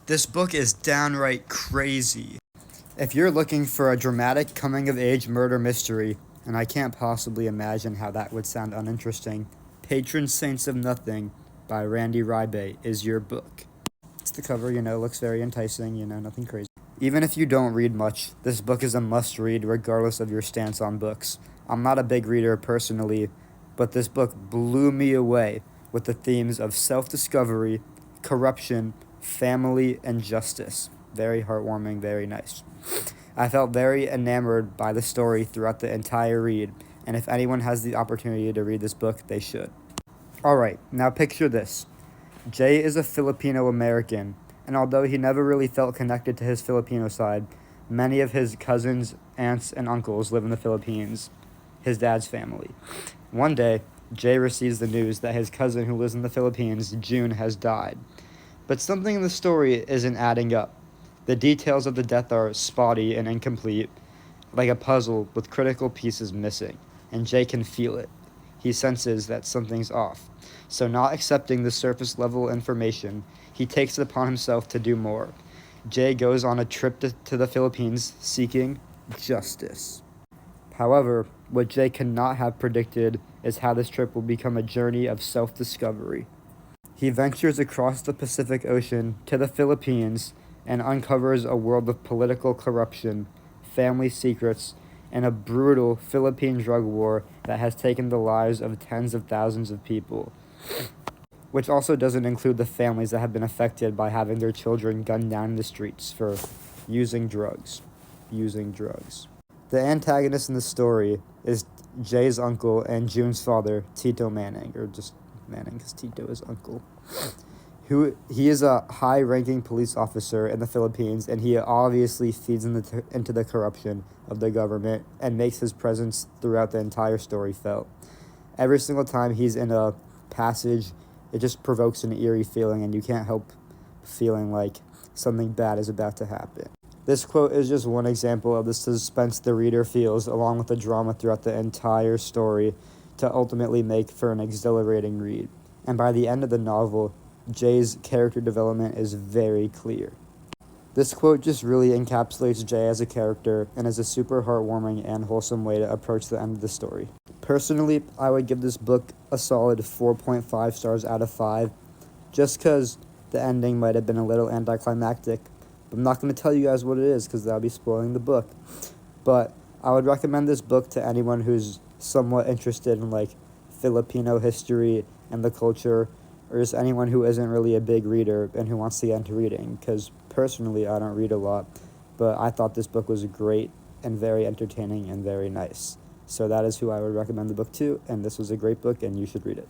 This book is downright crazy. If you're looking for a dramatic coming-of-age murder mystery, and I can't possibly imagine how that would sound uninteresting, Patron Saints of Nothing by Randy Reibe is your book. It's the cover, looks very enticing, nothing crazy. Even if you don't read much, this book is a must-read regardless of your stance on books. I'm not a big reader personally, but this book blew me away with the themes of self-discovery, corruption, family, and justice. Very heartwarming, very nice. I felt very enamored by the story throughout the entire read, and if anyone has the opportunity to read this book, they should. Alright, now picture this. Jay is a Filipino American, and although he never really felt connected to his Filipino side, many of his cousins, aunts, and uncles live in the Philippines, his dad's family. One day, Jay receives the news that his cousin who lives in the Philippines, June, has died. But something in the story isn't adding up. The details of the death are spotty and incomplete, like a puzzle with critical pieces missing, and Jay can feel it. He senses that something's off. So not accepting the surface-level information, he takes it upon himself to do more. Jay goes on a trip to the Philippines seeking justice. However, what Jay cannot have predicted is how this trip will become a journey of self-discovery. He ventures across the Pacific Ocean to the Philippines and uncovers a world of political corruption, family secrets, and a brutal Philippine drug war that has taken the lives of tens of thousands of people, which also doesn't include the families that have been affected by having their children gunned down in the streets for using drugs. The antagonist in the story is Jay's uncle and June's father, Tito Manning, or just Manning because Tito is uncle. He is a high-ranking police officer in the Philippines, and he obviously feeds into the corruption of the government and makes his presence throughout the entire story felt. Every single time he's in a passage, it just provokes an eerie feeling, and you can't help feeling like something bad is about to happen. This quote is just one example of the suspense the reader feels, along with the drama throughout the entire story, to ultimately make for an exhilarating read. And by the end of the novel, Jay's character development is very clear. This quote just really encapsulates Jay as a character and is a super heartwarming and wholesome way to approach the end of the story. Personally, I would give this book a solid 4.5 stars out of 5, just because the ending might have been a little anticlimactic. I'm not going to tell you guys what it is because that would be spoiling the book. But I would recommend this book to anyone who's somewhat interested in Filipino history and the culture, or just anyone who isn't really a big reader and who wants to get into reading, because personally I don't read a lot, but I thought this book was great and very entertaining and very nice. So that is who I would recommend the book to, and this was a great book and you should read it.